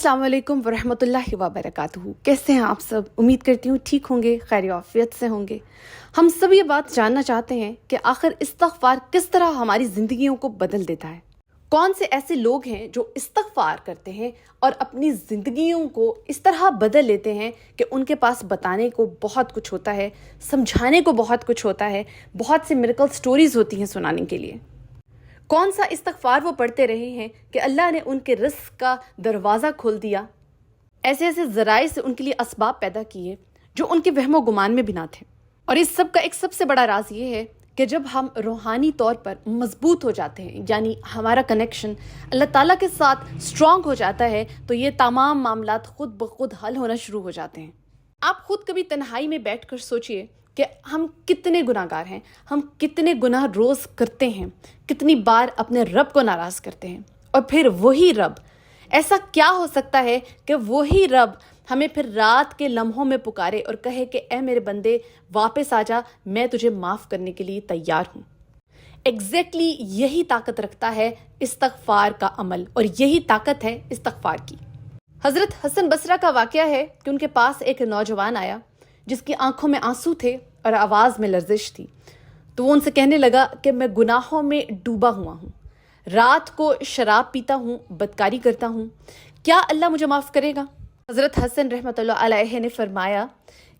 अस्सलाम वालेकुम वरहमतुल्लाहि वबरकातुहू। कैसे हैं आप सब? उम्मीद करती हूँ ठीक होंगे, खैर आफियत से होंगे। हम सब ये बात जानना चाहते हैं कि आखिर इस्तग़फ़ार किस तरह हमारी ज़िंदगियों को बदल देता है। कौन से ऐसे लोग हैं जो इस्तग़फ़ार करते हैं और अपनी ज़िंदगियों को इस तरह बदल लेते हैं कि उनके पास बताने को बहुत कुछ होता है, समझाने को बहुत कुछ होता है, बहुत सी मिरेकल स्टोरीज़ होती हैं सुनाने के लिए। कौन सा इस्तग़फ़ार वो पढ़ते रहे हैं कि अल्लाह ने उनके रिज़्क़ का दरवाज़ा खोल दिया, ऐसे ऐसे ज़राए से उनके लिए असबाब पैदा किए जो उनके वहमो गुमान में भी ना थे। और इस सब का एक सबसे बड़ा राज ये है कि जब हम रूहानी तौर पर मजबूत हो जाते हैं, यानी हमारा कनेक्शन अल्लाह ताला के साथ स्ट्रॉन्ग हो जाता है, तो ये तमाम मामलात खुद ब खुद हल होना शुरू हो जाते हैं। आप खुद कभी तन्हाई में बैठकर सोचिए कि हम कितने गुनाहगार हैं, हम कितने गुनाह रोज़ करते हैं, कितनी बार अपने रब को नाराज़ करते हैं। और फिर वही रब, ऐसा क्या हो सकता है कि वही रब हमें फिर रात के लम्हों में पुकारे और कहे कि ए मेरे बंदे वापस आ जा, मैं तुझे माफ़ करने के लिए तैयार हूँ। एग्जैक्टली यही ताकत रखता है इस्तग़फ़ार का अमल, और यही ताकत है इस्तग़फ़ार की। हज़रत हसन बसरा का वाक़या है कि उनके पास एक नौजवान आया जिसकी आंखों में आंसू थे और आवाज़ में लर्जिश थी। तो वो उनसे कहने लगा कि मैं गुनाहों में डूबा हुआ हूँ, रात को शराब पीता हूँ, बदकारी करता हूँ, क्या अल्लाह मुझे माफ़ करेगा? हज़रत हसन रहमतुल्लाह अलैहि ने फरमाया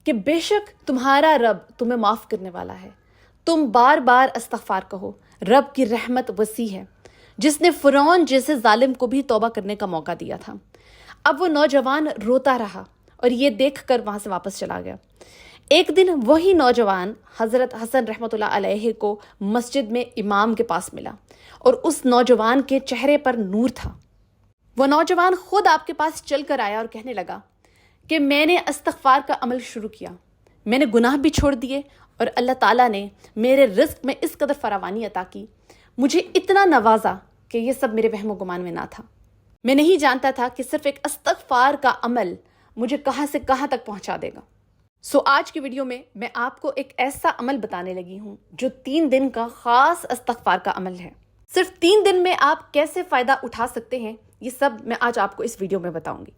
कि बेशक तुम्हारा रब तुम्हें माफ़ करने वाला है, तुम बार बार इस्तग़फ़ार कहो, रब की रहमत वसी है जिसने फ़िरौन जैसे जालिम को भी तौबा करने का मौका दिया था। अब वो नौजवान रोता रहा और ये देखकर वहाँ से वापस चला गया। एक दिन वही नौजवान हज़रत हसन रहमतुल्लाह अलैहि को मस्जिद में इमाम के पास मिला और उस नौजवान के चेहरे पर नूर था। वो नौजवान खुद आपके पास चल कर आया और कहने लगा कि मैंने इस्तग़फ़ार का अमल शुरू किया, मैंने गुनाह भी छोड़ दिए और अल्लाह ताला ने मेरे रिज़्क़ में इस कदर फरावानी अता की, मुझे इतना नवाजा कि ये सब मेरे वहमो गुमान में ना था। मैं नहीं जानता था कि सिर्फ एक इस्तग़फ़ार का अमल मुझे कहाँ से कहाँ तक पहुँचा देगा। आज की वीडियो में मैं आपको एक ऐसा अमल बताने लगी हूँ जो 3 दिन का ख़ास इस्तग़फ़ार का अमल है। सिर्फ 3 दिन में आप कैसे फ़ायदा उठा सकते हैं, ये सब मैं आज आपको इस वीडियो में बताऊंगी।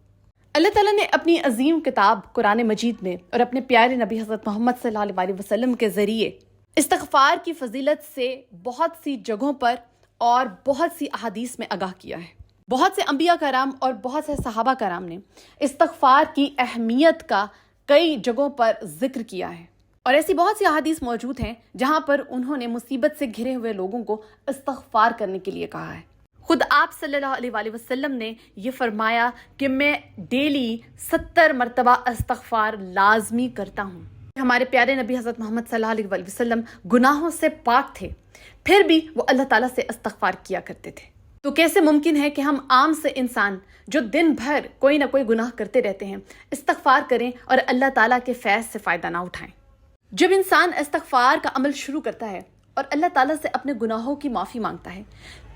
अल्लाह ताला ने अपनी अजीम किताब कुरान मजीद में और अपने प्यारे नबी हज़रत मोहम्मद सल्लल्लाहु अलैहि वसल्लम के ज़रिए इस्तग़फ़ार की फ़जीलत से बहुत सी जगहों पर और बहुत सी अहादीस में आगाह किया है। बहुत से अंबिया कराम और बहुत से सहाबा कराम ने इस्तग़फ़ार की अहमियत का कई जगहों पर जिक्र किया है, और ऐसी बहुत सी अहादीस मौजूद हैं जहां पर उन्होंने मुसीबत से घिरे हुए लोगों को इस्तग़फ़ार करने के लिए कहा है। खुद आप सल्लल्लाहु अलैहि वसल्लम ने ये फरमाया कि मैं डेली 70 मरतबा इस्तग़फ़ार लाजमी करता हूँ। हमारे प्यारे नबी हज़रत मोहम्मद सल्लल्लाहु अलैहि वसल्लम गुनाहों से पाक थे, फिर भी वो अल्लाह ताला से इस्तग़फ़ार किया करते थे। तो कैसे मुमकिन है कि हम आम से इंसान जो दिन भर कोई ना कोई गुनाह करते रहते हैं इस्तग़फ़ार करें और अल्लाह ताला के फैज़ से फ़ायदा ना उठाएं? जब इंसान इस्तग़फ़ार का अमल शुरू करता है और अल्लाह ताला से अपने गुनाहों की माफ़ी मांगता है,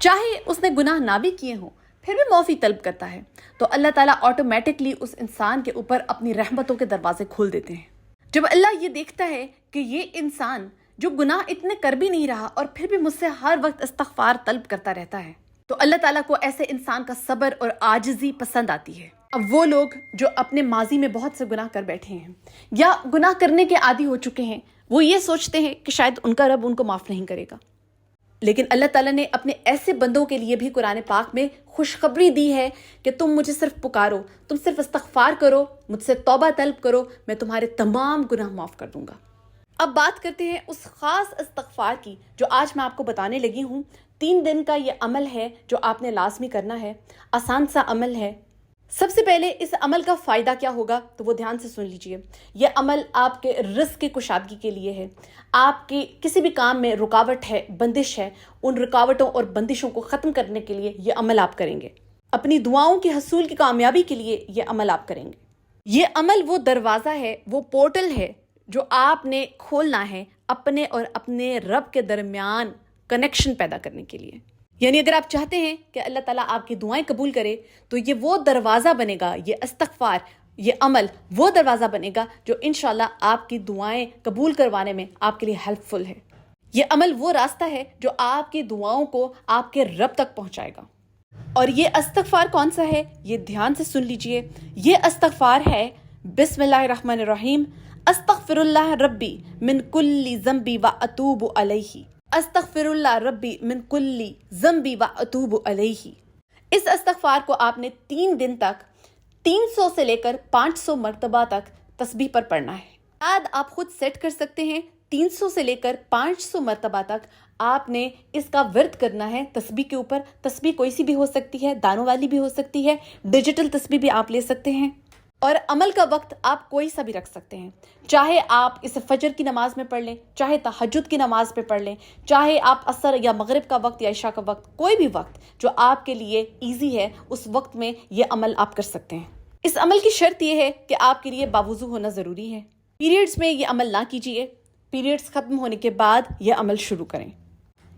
चाहे उसने गुनाह ना भी किए हों, फिर भी माफ़ी तलब करता है, तो अल्लाह ताला ऑटोमेटिकली उस इंसान के ऊपर अपनी रहमतों के दरवाजे खोल देते हैं। जब अल्लाह ये देखता है कि ये इंसान जो गुनाह इतने कर भी नहीं रहा और फिर भी मुझसे हर वक्त इस्तग़फ़ार तलब करता रहता है, तो अल्लाह ताला को ऐसे इंसान का सब्र और आजिज़ी पसंद आती है। अब वो लोग जो अपने माजी में बहुत से गुनाह कर बैठे हैं या गुनाह करने के आदी हो चुके हैं, वो ये सोचते हैं कि शायद उनका रब उनको माफ़ नहीं करेगा, लेकिन अल्लाह ताला ने अपने ऐसे बंदों के लिए भी कुरान पाक में खुशखबरी दी है कि तुम मुझे सिर्फ पुकारो, तुम सिर्फ इस्तग़फ़ार करो, मुझसे तौबा तलब करो, मैं तुम्हारे तमाम गुनाह माफ़ कर दूंगा। अब बात करते हैं उस ख़ास इस्तग़फ़ार की जो आज मैं आपको बताने लगी हूँ। 3 दिन का ये अमल है जो आपने लाजमी करना है, आसान सा अमल है। सबसे पहले इस अमल का फ़ायदा क्या होगा, तो वो ध्यान से सुन लीजिए। ये अमल आपके रिज़्क़ की कुशादगी के लिए है। आपकी किसी भी काम में रुकावट है, बंदिश है, उन रुकावटों और बंदिशों को ख़त्म करने के लिए ये अमल आप करेंगे। अपनी दुआओं की हसूल की कामयाबी के लिए ये अमल आप करेंगे। ये अमल वो दरवाज़ा है, वो पोर्टल है जो आपने खोलना है अपने और अपने रब के दरमियान कनेक्शन पैदा करने के लिए। यानी अगर आप चाहते हैं कि अल्लाह ताला आपकी दुआएं कबूल करे, तो ये वो दरवाज़ा बनेगा, ये इस्तग़फ़ार, ये अमल वो दरवाज़ा बनेगा जो इंशाल्लाह आपकी दुआएं कबूल करवाने में आपके लिए हेल्पफुल है। ये अमल वो रास्ता है जो आपकी दुआओं को आपके रब तक पहुंचाएगा। اور یہ استغفار کون سا ہے؟ یہ دھیان سے سن لیجئے. یہ استغفار ہے بسم اللہ الرحمن الرحیم استغفر اللہ ربی من کل ذنبی و اتوب علیہ. استغفر اللہ ربی من کل ذنبی و اتوب علیہ. اس استغفار کو آپ نے 3 دن تک 300 سے لے کر 500 مرتبہ تک تسبیح پر پڑھنا ہے. یاد آپ خود سیٹ کر سکتے ہیں. 300 سے لے کر 500 مرتبہ تک آپ نے اس کا ورد کرنا ہے تسبیح کے اوپر. تسبیح کوئی سی بھی ہو سکتی ہے، دانوں والی بھی ہو سکتی ہے، ڈیجیٹل تسبیح بھی آپ لے سکتے ہیں. اور عمل کا وقت آپ کوئی سا بھی رکھ سکتے ہیں. چاہے آپ اسے فجر کی نماز میں پڑھ لیں، چاہے تہجد کی نماز پہ پڑھ لیں، چاہے آپ عصر یا مغرب کا وقت یا عشاء کا وقت، کوئی بھی وقت جو آپ کے لیے ایزی ہے اس وقت میں یہ عمل آپ کر سکتے ہیں. اس عمل کی شرط یہ ہے کہ آپ کے لیے باوضو ہونا ضروری ہے. پیریڈز میں یہ عمل نہ کیجیے. پیریڈز ختم ہونے کے بعد یہ عمل شروع کریں.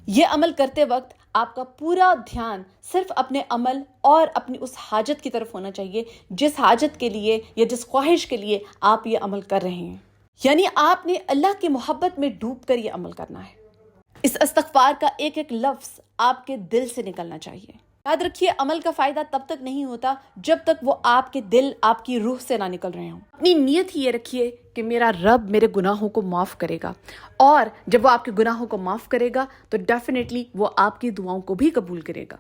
یہ عمل کرتے وقت آپ کا پورا دھیان صرف اپنے عمل اور اپنی اس حاجت کی طرف ہونا چاہیے جس حاجت کے لیے یا جس خواہش کے لیے آپ یہ عمل کر رہے ہیں. یعنی آپ نے اللہ کی محبت میں ڈوب کر یہ عمل کرنا ہے. اس استغفار کا ایک ایک لفظ آپ کے دل سے نکلنا چاہیے. یاد رکھیے عمل کا فائدہ تب تک نہیں ہوتا جب تک وہ آپ کے دل، آپ کی روح سے نہ نکل رہے ہوں. اپنی نیت ہی یہ رکھیے کہ میرا رب میرے گناہوں کو معاف کرے گا، اور جب وہ آپ کے گناہوں کو معاف کرے گا تو ڈیفینیٹلی وہ آپ کی دعاؤں کو بھی قبول کرے گا.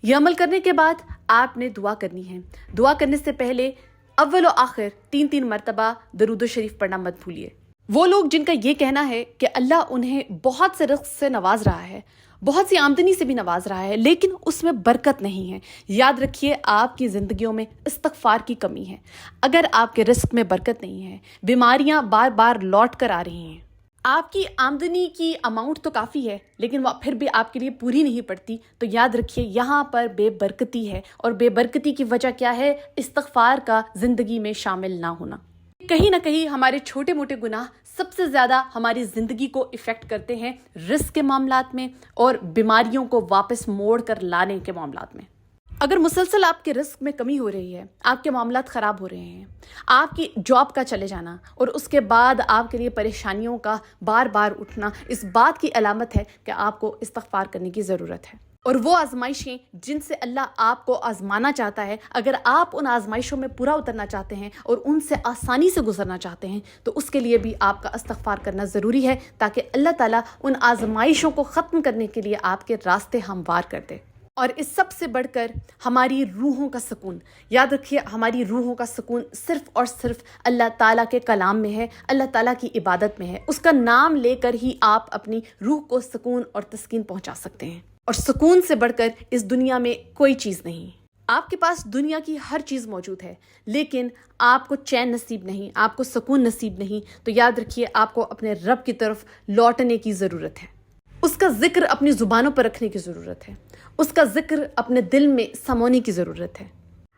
یہ عمل کرنے کے بعد آپ نے دعا کرنی ہے. دعا کرنے سے پہلے اول و آخر 3 مرتبہ درود و شریف پڑھنا مت بھولیے. وہ لوگ جن کا یہ کہنا ہے کہ اللہ انہیں بہت سے رزق سے نواز رہا ہے، بہت سی آمدنی سے بھی نواز رہا ہے، لیکن اس میں برکت نہیں ہے، یاد رکھیے آپ کی زندگیوں میں استغفار کی کمی ہے. اگر آپ کے رزق میں برکت نہیں ہے، بیماریاں بار بار لوٹ کر آ رہی ہیں، آپ کی آمدنی کی اماؤنٹ تو کافی ہے لیکن وہ پھر بھی آپ کے لیے پوری نہیں پڑتی، تو یاد رکھیے یہاں پر بے برکتی ہے. اور بے برکتی کی وجہ کیا ہے؟ استغفار کا زندگی میں شامل نہ ہونا. کہیں نہ کہیں ہمارے چھوٹے موٹے گناہ سب سے زیادہ ہماری زندگی کو افیکٹ کرتے ہیں رزق کے معاملات میں اور بیماریوں کو واپس موڑ کر لانے کے معاملات میں. اگر مسلسل آپ کے رزق میں کمی ہو رہی ہے، آپ کے معاملات خراب ہو رہے ہیں، آپ کی جاب کا چلے جانا اور اس کے بعد آپ کے لیے پریشانیوں کا بار بار اٹھنا اس بات کی علامت ہے کہ آپ کو استغفار کرنے کی ضرورت ہے. اور وہ آزمائشیں جن سے اللہ آپ کو آزمانا چاہتا ہے، اگر آپ ان آزمائشوں میں پورا اترنا چاہتے ہیں اور ان سے آسانی سے گزرنا چاہتے ہیں تو اس کے لیے بھی آپ کا استغفار کرنا ضروری ہے تاکہ اللہ تعالیٰ ان آزمائشوں کو ختم کرنے کے لیے آپ کے راستے ہموار کر دے. اور اس سب سے بڑھ کر ہماری روحوں کا سکون. یاد رکھیے ہماری روحوں کا سکون صرف اور صرف اللہ تعالیٰ کے کلام میں ہے، اللہ تعالیٰ کی عبادت میں ہے. اس کا نام لے کر ہی آپ اپنی روح کو سکون اور تسکین پہنچا سکتے ہیں. اور سکون سے بڑھ کر اس دنیا میں کوئی چیز نہیں. آپ کے پاس دنیا کی ہر چیز موجود ہے لیکن آپ کو چین نصیب نہیں، آپ کو سکون نصیب نہیں، تو یاد رکھیے آپ کو اپنے رب کی طرف لوٹنے کی ضرورت ہے. اس کا ذکر اپنی زبانوں پر رکھنے کی ضرورت ہے، اس کا ذکر اپنے دل میں سمونے کی ضرورت ہے.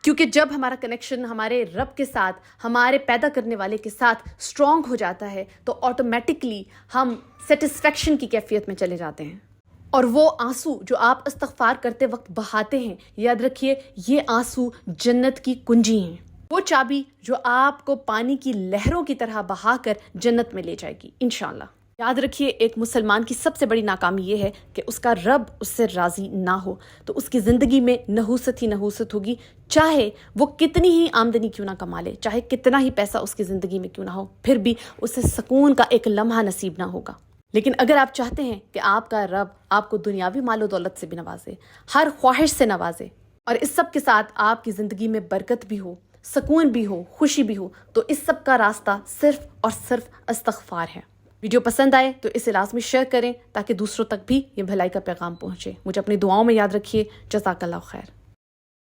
کیونکہ جب ہمارا کنیکشن ہمارے رب کے ساتھ، ہمارے پیدا کرنے والے کے ساتھ اسٹرانگ ہو جاتا ہے تو آٹومیٹکلی ہم سیٹسفیکشن کی کیفیت میں چلے جاتے ہیں. اور وہ آنسو جو آپ استغفار کرتے وقت بہاتے ہیں، یاد رکھیے یہ آنسو جنت کی کنجی ہیں. وہ چابی جو آپ کو پانی کی لہروں کی طرح بہا کر جنت میں لے جائے گی انشاءاللہ. یاد رکھیے ایک مسلمان کی سب سے بڑی ناکامی یہ ہے کہ اس کا رب اس سے راضی نہ ہو تو اس کی زندگی میں نحوست ہی نحوست ہوگی، چاہے وہ کتنی ہی آمدنی کیوں نہ کما لے، چاہے کتنا ہی پیسہ اس کی زندگی میں کیوں نہ ہو، پھر بھی اسے سکون کا ایک لمحہ نصیب نہ ہوگا. لیکن اگر آپ چاہتے ہیں کہ آپ کا رب آپ کو دنیاوی مال و دولت سے بھی نوازے، ہر خواہش سے نوازے، اور اس سب کے ساتھ آپ کی زندگی میں برکت بھی ہو، سکون بھی ہو، خوشی بھی ہو، تو اس سب کا راستہ صرف اور صرف استغفار ہے. ویڈیو پسند آئے تو اسے لازمی شیئر کریں تاکہ دوسروں تک بھی یہ بھلائی کا پیغام پہنچے. مجھے اپنی دعاؤں میں یاد رکھیے. جزاک اللہ خیر.